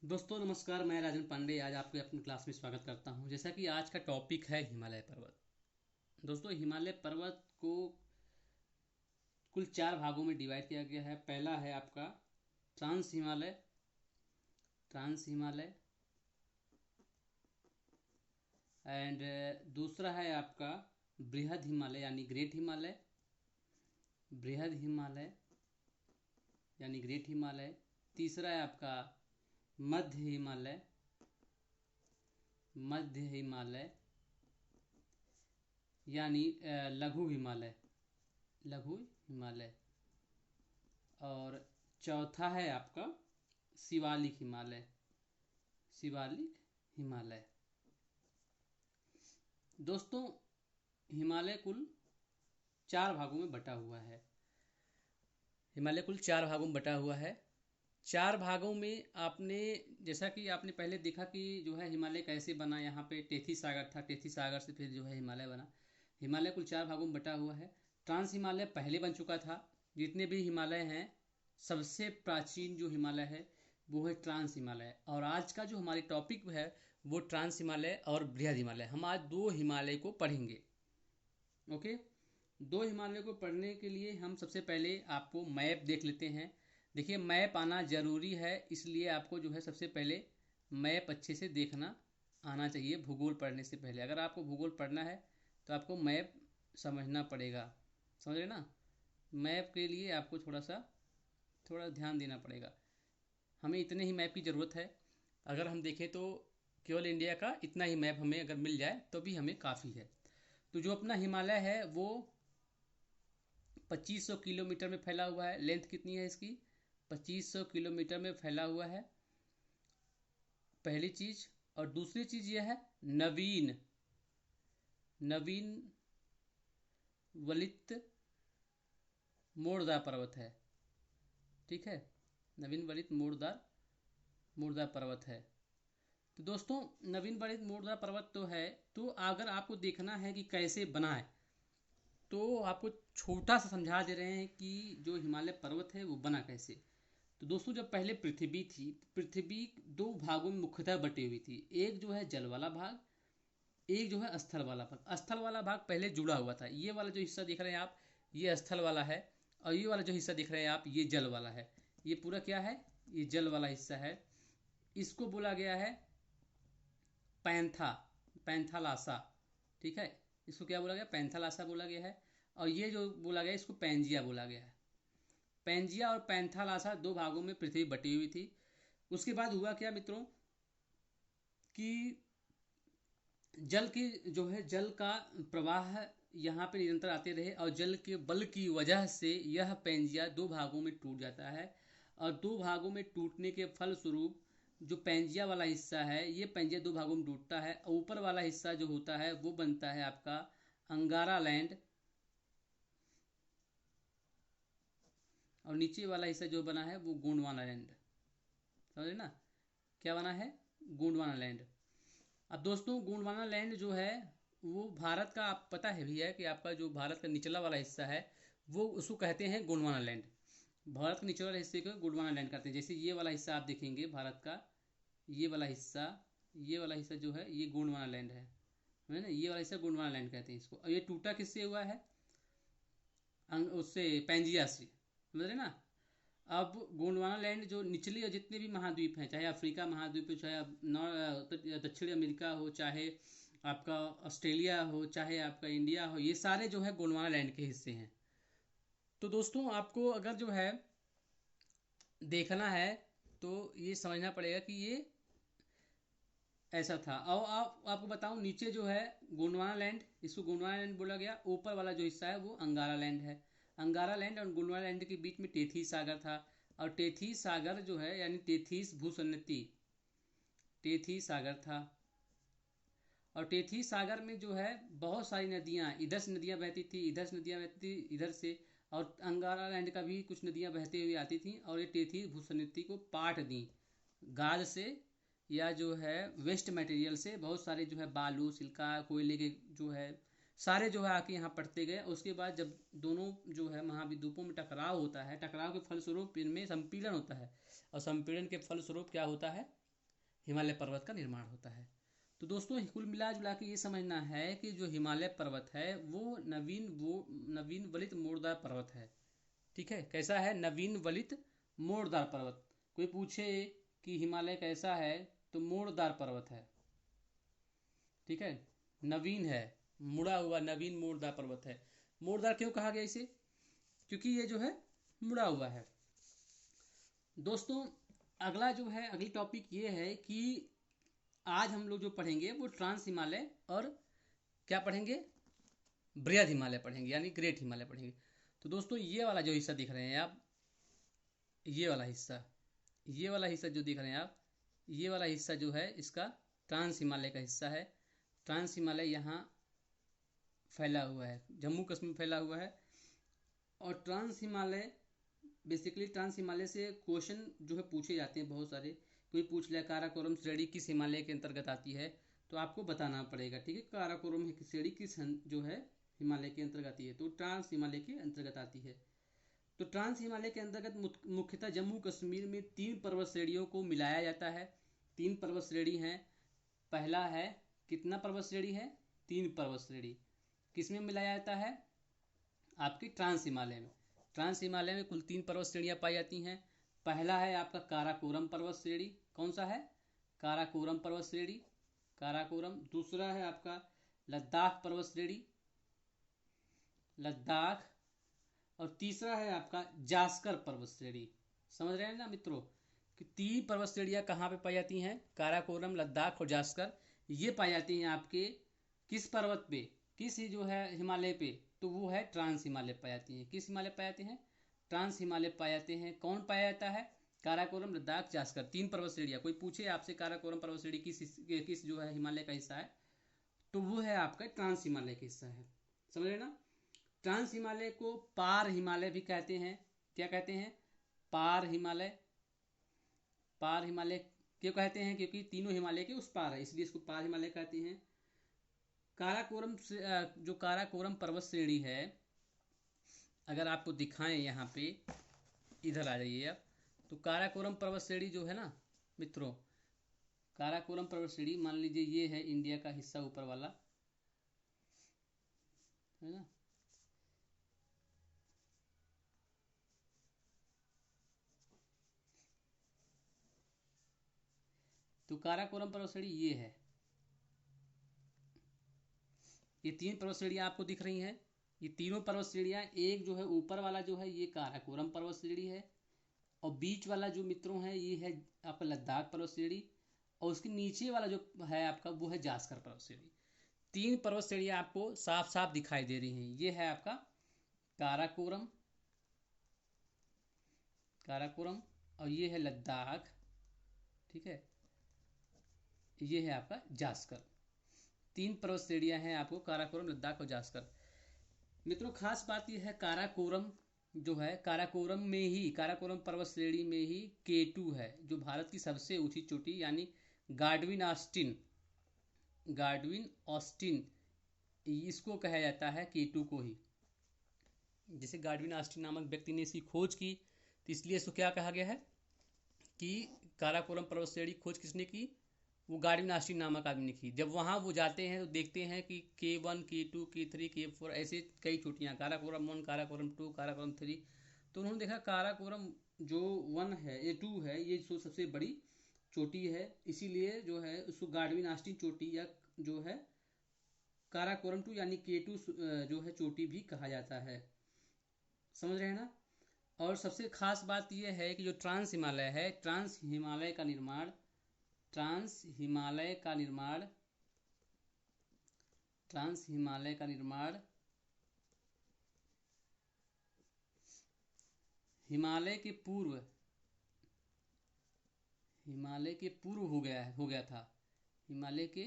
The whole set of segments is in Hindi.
दोस्तों नमस्कार, मैं राजन पांडे आज आपके अपनी क्लास में स्वागत करता हूं। जैसा कि आज का टॉपिक है हिमालय पर्वत। दोस्तों हिमालय पर्वत को कुल 4 भागों में डिवाइड किया गया है। पहला है आपका trans Himalaya, trans Himalaya and दूसरा है आपका बृहद हिमालय यानी ग्रेट हिमालय, बृहद हिमालय यानी ग्रेट हिमालय। तीसरा है आपका मध्य हिमालय, मध्य हिमालय यानी लघु हिमालय, लघु हिमालय। और चौथा है आपका शिवालिक हिमालय, शिवालिक हिमालय। दोस्तों हिमालय कुल 4 भागों में बटा हुआ है। हिमालय कुल 4 भागों में बटा हुआ है। 4 भागों में आपने जैसा कि आपने पहले देखा कि जो है हिमालय कैसे बना। यहाँ पे टेथी सागर था, टेथी सागर से फिर जो है हिमालय बना। हिमालय कुल 4 भागों में बटा हुआ है। ट्रांस हिमालय पहले बन चुका था। जितने भी हिमालय हैं सबसे प्राचीन जो हिमालय है वो है ट्रांस हिमालय। और आज का जो हमारी टॉपिक है वो ट्रांस हिमालय और बृहद हिमालय। हम आज 2 हिमालय को पढ़ेंगे। ओके, 2 हिमालय को पढ़ने के लिए हम सबसे पहले आपको मैप देख लेते हैं। देखिए मैप आना ज़रूरी है, इसलिए आपको जो है सबसे पहले मैप अच्छे से देखना आना चाहिए। भूगोल पढ़ने से पहले अगर आपको भूगोल पढ़ना है तो आपको मैप समझना पड़ेगा, समझ रहे ना। मैप के लिए आपको थोड़ा ध्यान देना पड़ेगा। हमें इतने ही मैप की ज़रूरत है। अगर हम देखें तो केवल इंडिया का इतना ही मैप हमें अगर मिल जाए तो भी हमें काफ़ी है। तो जो अपना हिमालय है वो 2500 किलोमीटर में फैला हुआ है। लेंथ कितनी है इसकी? 2500 किलोमीटर में फैला हुआ है, पहली चीज। और दूसरी चीज यह है नवीन नवीन वलित मोड़दार पर्वत है। ठीक है, नवीन वलित मोड़दार पर्वत है। तो दोस्तों नवीन वलित मोड़दार पर्वत तो है। तो अगर आपको देखना है कि कैसे बना है तो आपको छोटा सा समझा दे रहे हैं कि जो हिमालय पर्वत है वो बना कैसे। तो दोस्तों जब पहले पृथ्वी थी, पृथ्वी 2 भागों में मुख्यतः बटी हुई थी। एक जो है जल वाला भाग, एक जो है स्थल वाला भाग। स्थल वाला भाग पहले जुड़ा हुआ था। ये वाला जो हिस्सा देख रहे हैं आप ये स्थल वाला है, और ये वाला जो हिस्सा देख रहे हैं आप ये जल वाला है। ये पूरा क्या है? ये जल वाला हिस्सा है। इसको बोला गया है पैंथा, पैंथालासा। ठीक है, इसको क्या बोला गया? पैंथालासा बोला गया है। और ये जो बोला गया इसको पैंजिया बोला गया है। पैंजिया और पैंथालासा 2 भागों में पृथ्वी बटी हुई थी। उसके बाद हुआ क्या मित्रों कि जल की जो है जल का प्रवाह यहाँ पे निरंतर आते रहे, और जल के बल की वजह से यह पैंजिया 2 भागों में टूट जाता है। और 2 भागों में टूटने के फलस्वरूप जो पैंजिया वाला हिस्सा है ये पैंजिया 2 भागों में टूटता है। ऊपर वाला हिस्सा जो होता है वो बनता है आपका अंगारा लैंड, और नीचे वाला हिस्सा जो बना है वो गोंडवाना लैंड। समझे ना, क्या बना है? गोंडवाना लैंड। अब दोस्तों गोंडवाना लैंड जो है वो भारत का, आप पता है भी है कि आपका जो भारत का निचला वाला हिस्सा है वो उसको कहते हैं गोंडवाना लैंड। भारत के निचले वाले हिस्से को गोंडवाना लैंड कहते हैं। जैसे ये वाला हिस्सा आप देखेंगे भारत का, ये वाला हिस्सा, ये वाला हिस्सा जो है ये गोंडवाना लैंड है ना। ये वाला हिस्सा गोंडवाना लैंड कहते हैं इसको। और ये टूटा किससे हुआ है? उससे पैंजिया से, समझ रहे ना। अब गोंडवाना लैंड जो निचले और जितने भी महाद्वीप हैं, चाहे अफ्रीका महाद्वीप हो, चाहे दक्षिण अमेरिका हो, चाहे आपका ऑस्ट्रेलिया हो, चाहे आपका इंडिया हो, ये सारे जो है गोंडवाना लैंड के हिस्से हैं। तो दोस्तों आपको अगर जो है देखना है तो ये समझना पड़ेगा कि ये ऐसा था। और आपको बताऊं नीचे जो है गोंडवाना लैंड, इसको गोंडवाना लैंड बोला गया। ऊपर वाला जो हिस्सा है वो अंगारा लैंड है। अंगारा लैंड और गोंडवाना लैंड के बीच में टेथीस सागर था। और टेथीस सागर जो है यानी टेथीस भूसन्नति, टेथीस सागर था। और टेथीस सागर में जो है बहुत सारी नदियाँ, इधर से नदियाँ बहती थी, इधर से नदियाँ बहती थी, इधर से। और अंगारा लैंड का भी कुछ नदियाँ बहती हुई आती थी, और ये टेथीस भूसन्नति को पाट दी गाद से, या जो है वेस्ट मटेरियल से। बहुत सारे जो है बालू सिल्का कोयले के जो है सारे जो है आके यहाँ पड़ते गए। उसके बाद जब दोनों जो है महाद्वीपों में टकराव होता है, टकराव के फलस्वरूप इनमें संपीड़न होता है। और संपीड़न के फलस्वरूप क्या होता है हिमालय पर्वत का निर्माण होता है। तो दोस्तों कुल मिला जुला के ये समझना है कि जो हिमालय पर्वत है वो नवीन वलित मोड़दार पर्वत है। ठीक है, कैसा है? नवीन वलित मोड़दार पर्वत। कोई पूछे कि हिमालय कैसा है तो मोड़दार पर्वत है। ठीक है, नवीन है, मुड़ा हुआ नवीन मोड़दार पर्वत है। मोड़दार क्यों कहा गया इसे? क्योंकि ये जो है मुड़ा हुआ है। दोस्तों अगला जो है, अगली टॉपिक ये है कि आज हम लोग जो पढ़ेंगे वो ट्रांस हिमालय और क्या पढ़ेंगे, बृहद हिमालय पढ़ेंगे, यानी ग्रेट हिमालय पढ़ेंगे। तो दोस्तों ये वाला जो हिस्सा दिख रहे हैं आप, ये वाला हिस्सा जो दिख रहे हैं आप, ये वाला हिस्सा जो है इसका ट्रांस हिमालय का हिस्सा है। ट्रांस हिमालय यहाँ फैला हुआ है, जम्मू कश्मीर में फैला हुआ है। और trans Himalaya basically trans Himalaya से क्वेश्चन जो है पूछे जाते हैं बहुत सारे। कोई पूछ लिया काराकोरम श्रेणी किस हिमालय के अंतर्गत आती है, तो आपको बताना पड़ेगा। ठीक है, काराकोरम श्रेणी किस जो है हिमालय के अंतर्गत आती है, तो ट्रांस हिमालय के अंतर्गत आती है। तो ट्रांस हिमालय के अंतर्गत मुख्यतः जम्मू कश्मीर में 3 पर्वत श्रेणियों को मिलाया जाता है। 3 पर्वत श्रेणी हैं। पहला है, कितना पर्वत श्रेणी है? 3 पर्वत श्रेणी। किसमें मिलाया जाता है? आपकी ट्रांस हिमालय में। ट्रांस हिमालय में कुल 3 पर्वत श्रेणियां पाई जाती हैं। पहला है आपका काराकोरम पर्वत श्रेणी। कौन सा है? काराकोरम पर्वत श्रेणी, काराकोरम। दूसरा है आपका लद्दाख पर्वत श्रेणी, लद्दाख। और तीसरा है आपका जास्कर पर्वत श्रेणी। समझ रहे हैं ना मित्रों कि 3 पर्वत श्रेणियां कहाँ पे पाई जाती हैं? काराकोरम, लद्दाख और जास्कर। ये पाई जाती हैं आपके किस पर्वत पे, किस जो है हिमालय पे? तो वो है ट्रांस हिमालय पाई जाती हैं। किस हिमालय पाए जाते हैं? ट्रांस हिमालय पाए जाते हैं। कौन पाया जाता है? काराकोरम, लद्दाख, जास्कर, 3 पर्वत श्रेणियां। कोई पूछे आपसे काराकोरम पर्वत श्रेणी किस जो है हिमालय का हिस्सा है, तो वो है आपका ट्रांस हिमालय का हिस्सा है। समझ रहे ना? ट्रांस हिमालय को पार हिमालय भी कहते हैं। क्या कहते हैं? पार हिमालय। पार हिमालय क्यों कहते हैं? क्योंकि तीनों हिमालय के उस पार है, इसलिए इसको पार हिमालय कहते हैं। काराकोरम जो काराकोरम पर्वत श्रेणी है, अगर आपको दिखाएं यहाँ पे, इधर आ जाइए आप। तो काराकोरम पर्वत श्रेणी जो है ना मित्रों, काराकोरम पर्वत श्रेणी मान लीजिए ये है इंडिया का हिस्सा ऊपर वाला, है ना। तो काराकोरम पर्वत श्रेणी ये है, ये 3 पर्वत श्रेणियां आपको दिख रही हैं। ये तीनों पर्वत श्रेणियां, एक जो है ऊपर वाला जो है ये काराकोरम पर्वत श्रेणी है, और बीच वाला जो मित्रों है ये है आपका लद्दाख पर्वत श्रेणी, और उसके नीचे वाला जो है आपका वो है जास्कर पर्वत श्रेणी। 3 पर्वत श्रेणियां आपको साफ साफ दिखाई दे रही हैं। ये है आपका काराकोरम, काराकोरम, और ये है लद्दाख। ठीक है, ये है आपका जास्कर। 3 पर्वत श्रेणियां हैं आपको, काराकोरम, लद्दाख और जास्कर। मित्रों खास बात यह है, काराकोरम जो है, काराकोरम में ही, काराकोरम पर्वत श्रेणी में ही K2 है, जो भारत की सबसे ऊंची चोटी, यानी गार्डविन ऑस्टिन, गार्डविन ऑस्टिन इसको कहा जाता है, K2 को ही। जैसे गार्डविन ऑस्टिन नामक व्यक्ति ने इसकी खोज की, तो इसलिए इसको क्या कहा गया है कि काराकोरम पर्वत श्रेणी खोज किसने की? वो गार्डविन ऑस्टिन नामक आदमी ने की। जब वहाँ वो जाते हैं तो देखते हैं कि K1, K2, K3, K4 ऐसे कई चोटियाँ, काराकोरम 1, काराकोरम 2, काराकोरम 3। तो उन्होंने देखा काराकोरम जो 1 है, ये 2 है, ये जो सबसे बड़ी चोटी है, इसीलिए जो है उसको गार्डविन ऑस्टिन चोटी या जो है काराकोरम 2 यानी K2 जो है चोटी भी कहा जाता है। समझ रहे हैं ना? और सबसे खास बात यह है कि जो ट्रांस हिमालय है, ट्रांस हिमालय का निर्माण, ट्रांस हिमालय का निर्माण, ट्रांस हिमालय का निर्माण हिमालय के पूर्व, हिमालय के पूर्व हो गया था। हिमालय के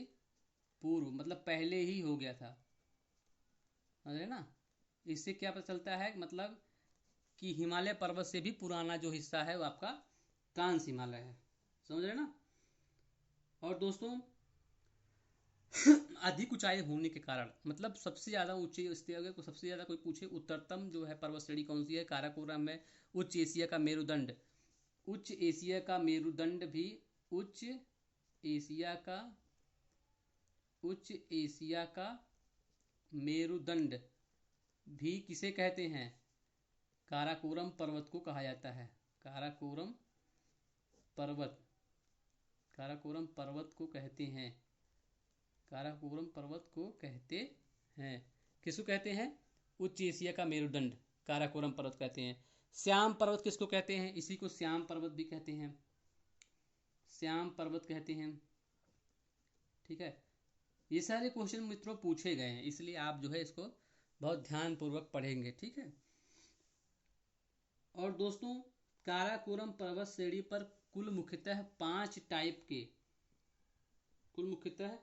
पूर्व मतलब पहले ही हो गया था। समझ रहे ना? इससे क्या पता चलता है, मतलब कि हिमालय पर्वत से भी पुराना जो हिस्सा है वो आपका ट्रांस हिमालय है। समझ रहे ना? और दोस्तों अधिक ऊंचाई होने के कारण, मतलब सबसे ज्यादा ऊंची स्थिति, अगर को सबसे ज्यादा कोई पूछे उत्तरतम जो है पर्वत श्रेणी कौन सी है, काराकोरम है। उच्च एशिया का मेरुदंड, उच्च एशिया का मेरुदंड भी, उच्च एशिया का मेरुदंड भी किसे कहते हैं? काराकोरम पर्वत को कहा जाता है। काराकोरम पर्वत को कहते हैं। काराकोरम पर्वत को कहते हैं। किसको कहते हैं? उच्च एशिया का मेरुदंड काराकोरम पर्वत कहते हैं। श्याम पर्वत किसको कहते हैं? इसी को श्याम पर्वत भी कहते हैं। श्याम पर्वत कहते हैं। ठीक है, ये सारे क्वेश्चन मित्रों पूछे गए हैं, इसलिए आप जो है इसको बहुत ध्यान पूर्वक पढ़ेंगे। ठीक है। और दोस्तों, काराकोरम पर्वत श्रेणी पर कुल मुख्यतः 5 टाइप के, कुल मुख्यतः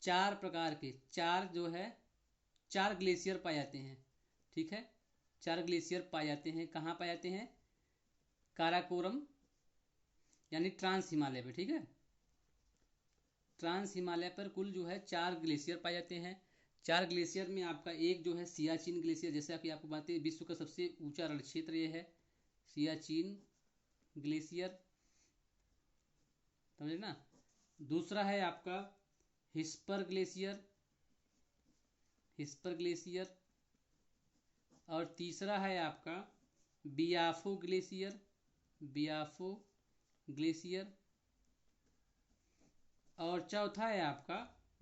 4 प्रकार के 4 ग्लेशियर पाए जाते हैं। ठीक है, 4 ग्लेशियर पाए जाते हैं। कहाँ पाए जाते हैं? काराकोरम यानी ट्रांस हिमालय पे। ठीक है, ट्रांस हिमालय पर कुल जो है 4 ग्लेशियर पाए जाते हैं। 4 ग्लेशियर में आपका एक जो है सियाचिन ग्लेशियर, जैसा कि आपको बातें, विश्व का सबसे ऊंचा रण क्षेत्र ये है सियाचिन ग्लेशियर, समझे ना। दूसरा है आपका हिस्पर ग्लेशियर, और तीसरा है आपका बियाफो ग्लेशियर, और चौथा है आपका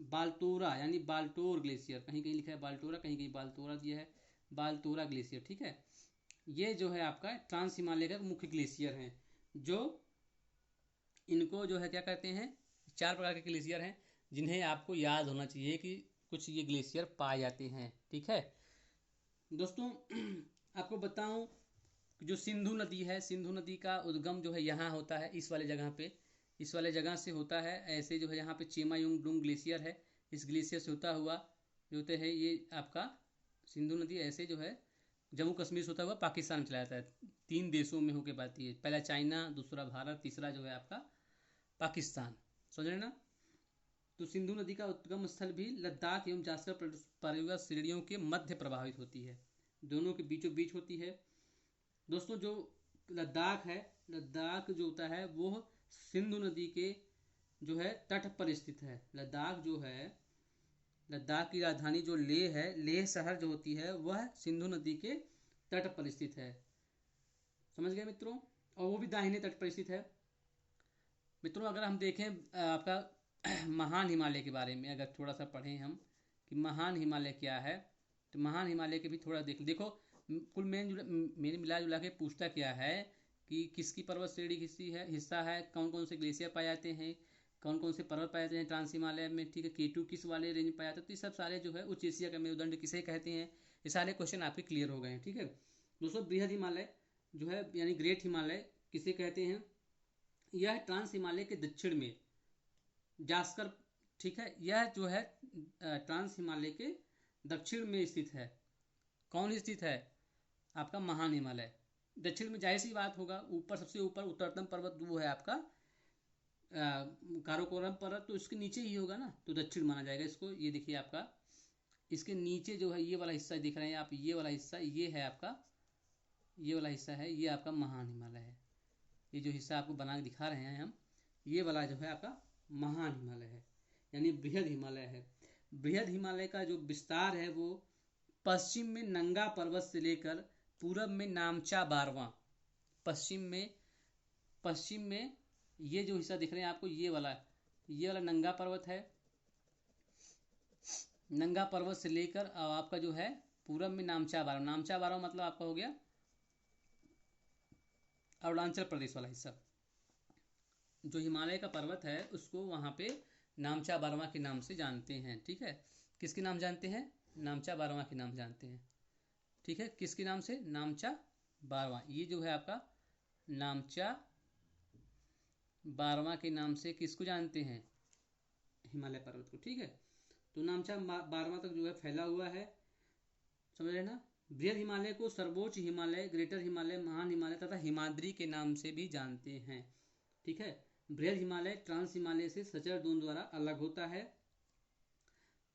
बाल्तोरा यानी बाल्टोर ग्लेशियर। कहीं कहीं लिखा है बाल्टोरा, कहीं कहीं बाल्तोरा दिया है, बाल्तोरा ग्लेशियर। ठीक है, ये जो है आपका ट्रांस हिमालय का मुख्य ग्लेशियर हैं, जो इनको जो है क्या कहते हैं? 4 प्रकार के ग्लेशियर हैं, जिन्हें आपको याद होना चाहिए कि कुछ ये ग्लेशियर पाए जाते हैं। ठीक है दोस्तों, आपको बताऊं, जो सिंधु नदी है, सिंधु नदी का उद्गम जो है यहाँ होता है, इस वाले जगह पे, इस वाले जगह से होता है। ऐसे जो है यहाँ पे चेमायुंगडुंग ग्लेशियर है, इस ग्लेशियर से होता हुआ जो होते हैं ये आपका सिंधु नदी ऐसे जो है जम्मू कश्मीर से होता हुआ पाकिस्तान में चला जाता है। 3 देशों में होके पाती है, पहला चाइना, दूसरा भारत, तीसरा जो है आपका पाकिस्तान, समझ रहे ना। तो सिंधु नदी का उद्गम स्थल भी लद्दाख एवं जास्कर पर्वत श्रेणियों के मध्य प्रभावित होती है, दोनों के बीचों बीच होती है। दोस्तों, जो लद्दाख है, लद्दाख जो होता है वो सिंधु नदी के जो है तट पर स्थित है। लद्दाख जो है, लद्दाख की राजधानी जो लेह है, लेह शहर जो होती है वह सिंधु नदी के तट पर स्थित है, समझ गए मित्रों। और वो भी दाहिने तट पर स्थित है। मित्रों, अगर हम देखें आपका महान हिमालय के बारे में, अगर थोड़ा सा पढ़ें हम कि महान हिमालय क्या है, तो महान हिमालय के भी थोड़ा देखो। कुल मेरे मिला जुला के पूछता क्या है कि किसकी पर्वत श्रेणी हिस्सा है, कौन कौन से ग्लेशियर पाए जाते हैं, कौन कौन से पर्वत पाए जाते हैं ट्रांस हिमालय में। ठीक है, केटू किस वाले रेंज में पाया जाता है। तो ये सब सारे जो है उच्च एशिया का मेरुदंड किसे कहते हैं, ये सारे क्वेश्चन आपके क्लियर हो गए हैं। ठीक है दोस्तों, बृहद हिमालय जो है यानी ग्रेट हिमालय किसे कहते हैं? यह ट्रांस हिमालय के दक्षिण में जास्कर, ठीक है, यह जो है ट्रांस हिमालय के दक्षिण में स्थित है। कौन स्थित है? आपका महान हिमालय। दक्षिण में जाहिर सी बात होगा, ऊपर सबसे ऊपर उत्तरतम पर्वत वो है आपका काराकोरम पर्वत, तो इसके नीचे ही होगा ना, तो दक्षिण माना जाएगा इसको। ये देखिए आपका इसके नीचे जो है ये वाला हिस्सा दिख रहा है आप, ये वाला हिस्सा ये है आपका, ये वाला हिस्सा है ये आपका महान हिमालय है। ये जो हिस्सा आपको बना के दिखा रहे हैं हम, ये वाला जो है आपका महान हिमालय है, यानी बृहद हिमालय है। बृहद हिमालय का जो विस्तार है वो पश्चिम में नंगा पर्वत से लेकर पूरब में नामचा बारवा, पश्चिम में ये जो हिस्सा दिख रहे हैं आपको, ये वाला नंगा पर्वत है। नंगा पर्वत से लेकर आपका जो है पूरब में नामचा बारवा मतलब आपका हो गया अरुणाचल प्रदेश वाला हिस्सा। जो हिमालय का पर्वत है उसको वहां पे नामचा बारवा के नाम से जानते हैं। ठीक है, किसके नाम जानते हैं? नामचा बारवा के नाम जानते हैं। ठीक है, किसके नाम से? नामचा बारवा। ये जो है आपका नामचा बारवा के नाम से किसको जानते हैं? हिमालय पर्वत को। ठीक है, तो नामचा बारवा तक जो है फैला हुआ है, समझ रहे ना। बृहद हिमालय को सर्वोच्च हिमालय, ग्रेटर हिमालय, महान हिमालय तथा हिमाद्री के नाम से भी जानते हैं। ठीक है, बृहद हिमालय ट्रांस हिमालय से सचर दून द्वारा अलग होता है।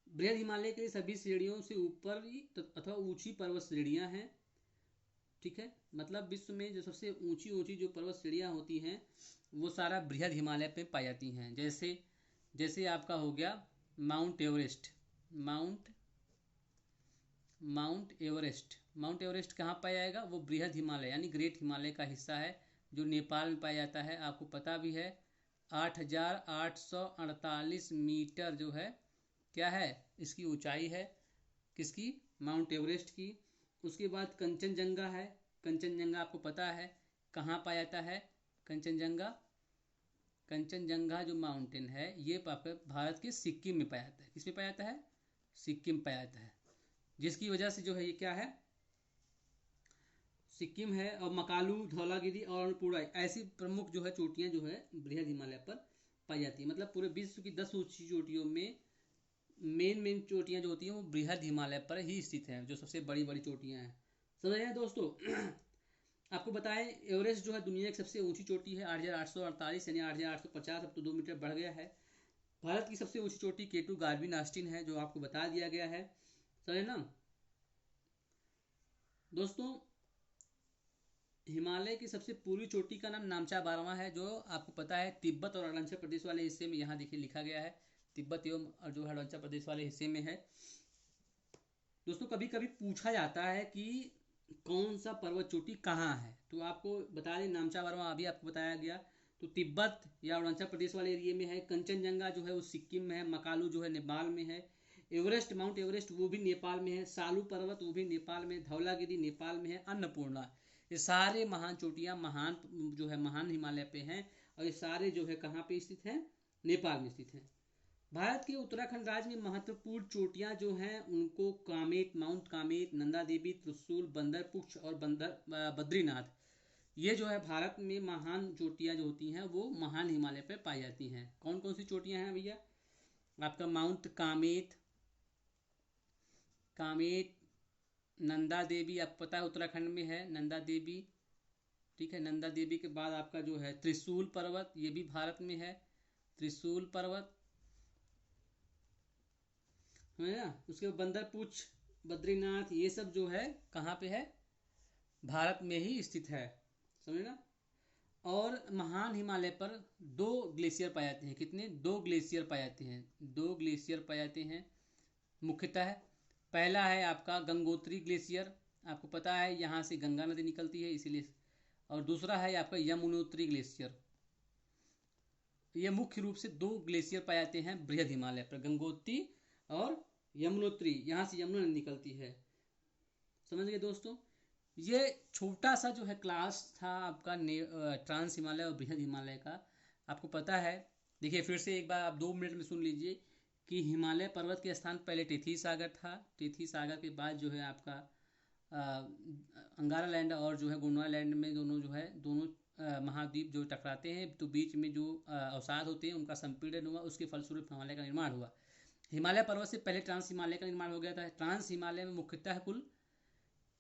बृहद हिमालय के सभी श्रेणियों से ऊपर अथवा ऊंची पर्वत श्रेणियां हैं। ठीक है, मतलब विश्व में जो सबसे ऊंची ऊंची जो पर्वत श्रेणियां होती हैं वो सारा बृहद हिमालय पे पाई जाती हैं। जैसे जैसे आपका हो गया माउंट एवरेस्ट। माउंट एवरेस्ट कहाँ पाया जाएगा? वो बृहद हिमालय यानी ग्रेट हिमालय का हिस्सा है जो नेपाल में पाया जाता है। आपको पता भी है 8,848 मीटर जो है क्या है इसकी ऊंचाई है, किसकी? माउंट एवरेस्ट की। उसके बाद कंचनजंगा है। कंचनजंगा आपको पता है कहाँ पाया जाता है? कंचनजंगा जो माउंटेन है ये भारत के सिक्किम में पाया जाता है। किस में पाया जाता है? सिक्किम पाया जाता है, जिसकी वजह से जो है ये क्या है, सिक्किम है। और मकालू, धौलागिरी और अन्नपूर्णा ऐसी प्रमुख जो है चोटियां जो है बृहद हिमालय पर पाई जाती है। मतलब पूरे विश्व की 10 ऊंची चोटियों में मेन चोटियां जो होती हैं वो बृहद हिमालय पर ही स्थित हैं, जो सबसे बड़ी बड़ी चोटियां हैं। समझ आए दोस्तों? आपको बताएं एवरेस्ट जो है दुनिया की सबसे ऊंची चोटी है, 8,848 यानी 8,850, अब तो 2 मीटर बढ़ गया है। भारत की सबसे ऊंची चोटी केटू गार्बिन आस्टिन है, जो आपको बता दिया गया है। समझे ना दोस्तों? हिमालय की सबसे पूर्वी चोटी का नाम नामचा बारवा है, जो आपको पता है तिब्बत और अरुणाचल प्रदेश वाले हिस्से में, यहाँ देखिए लिखा गया है तिब्बत एवं जो अरुणाचल प्रदेश वाले हिस्से में है। दोस्तों कभी कभी पूछा जाता है कि कौन सा पर्वत चोटी कहाँ है, तो आपको बता दें नामचा बारवा अभी आपको बताया गया तो तिब्बत या अरुणाचल प्रदेश वाले एरिया में है। कंचनजंगा जो है वो सिक्किम में है। मकालू जो है नेपाल में है। एवरेस्ट, माउंट एवरेस्ट वो भी नेपाल में है। सालू पर्वत वो भी नेपाल में। धौलागिरी नेपाल में है। अन्नपूर्णा, ये सारे महान चोटियां महान जो है महान हिमालय पे हैं, और ये सारे जो है कहाँ पे स्थित हैं? नेपाल में स्थित हैं। भारत के उत्तराखंड राज्य में महत्वपूर्ण चोटियां जो हैं उनको कामेत, माउंट कामेत, नंदा देवी, त्रिशूल, बंदरपुच्छ और बद्रीनाथ, ये जो है भारत में महान चोटियां जो होती हैं वो महान हिमालय पे पाई जाती हैं। कौन कौन सी चोटियां हैं भैया? आपका माउंट कामेत, नंदा देवी आपको पता है उत्तराखंड में है नंदा देवी, ठीक है। नंदा देवी के बाद आपका जो है त्रिशूल पर्वत, ये भी भारत में है, त्रिशूल पर्वत है ना। उसके बाद बंदरपुच्छ, बद्रीनाथ, ये सब जो है कहाँ पे है? भारत में ही स्थित है। समझे ना? और महान हिमालय पर 2 ग्लेशियर पाए जाते हैं। कितने? 2 ग्लेशियर पाए जाते हैं। 2 ग्लेशियर पाए जाते हैं मुख्यतः। पहला है आपका गंगोत्री ग्लेशियर, आपको पता है यहाँ से गंगा नदी निकलती है इसीलिए। और दूसरा है आपका यमुनोत्री ग्लेशियर। ये मुख्य रूप से 2 ग्लेशियर पाए जाते हैं बृहद हिमालय पर, गंगोत्री और यमुनोत्री, यहाँ से यमुना नदी निकलती है। समझ गए दोस्तों? ये छोटा सा जो है क्लास था आपका ट्रांस हिमालय और बृहद हिमालय का। आपको पता है, देखिए फिर से एक बार आप 2 मिनट में सुन लीजिए कि हिमालय पर्वत के स्थान पहले टेथी सागर था। टेथी सागर के बाद जो है आपका अंगारा लैंड और जो है गोंडवाना लैंड में दोनों महाद्वीप जो टकराते हैं तो बीच में जो अवसाद होते हैं उनका संपीड़न हुआ, उसके फलस्वरूप हिमालय का निर्माण हुआ। हिमालय पर्वत से पहले ट्रांस हिमालय का निर्माण हो गया था। ट्रांस हिमालय में मुख्यतः कुल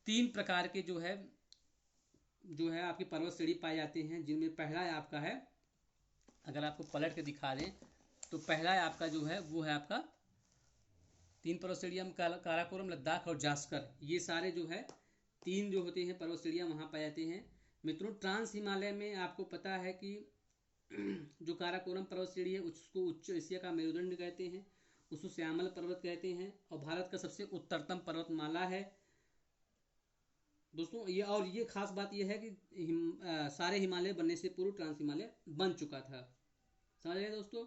3 प्रकार के जो है आपकी पर्वत श्रेणी पाए जाते हैं, जिनमें पहला है आपका है, अगर आपको पलट के दिखा दें तो पहला है आपका जो है वो है आपका 3 पर्वत श्रेणियां, काराकोरम, लद्दाख और जास्कर। ये सारे जो है 3 जो होते हैं पर्वत श्रेणियां वहाँ पाए जाते हैं। मित्रों ट्रांस हिमालय में आपको पता है कि जो काराकोरम पर्वत श्रेणी है उसको उच्च एशिया का मेरुदंड कहते हैं, उसको श्यामल पर्वत कहते हैं, और भारत का सबसे उत्तरतम पर्वतमाला है दोस्तों। ये खास बात ये है कि सारे हिमालय बनने से पूर्व ट्रांस हिमालय बन चुका था। समझ गए दोस्तों?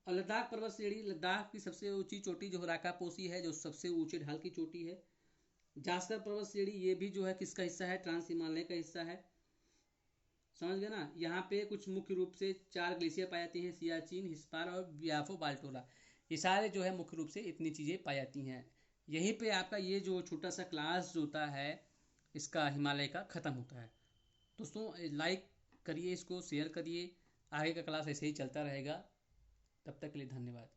और लद्दाख पर्वत श्रेणी, लद्दाख की सबसे ऊंची चोटी जो राकापोसी है, जो सबसे ऊंचे ढाल की चोटी है। जास्कर पर्वत श्रेणी, ये भी जो है किसका हिस्सा है? ट्रांस हिमालय का हिस्सा है। समझ गए ना? यहाँ पे कुछ मुख्य रूप से 4 ग्लेशियर पाए जाते हैं, सियाचिन, हिस्पार और ब्याफो बाल्टोरा। ये सारे जो है मुख्य रूप से इतनी चीज़ें पाई जाती हैं। यहीं पे आपका ये जो छोटा सा क्लास जो होता है इसका हिमालय का ख़त्म होता है। दोस्तों लाइक करिए, इसको शेयर करिए, आगे का क्लास ऐसे ही चलता रहेगा। तब तक के लिए धन्यवाद।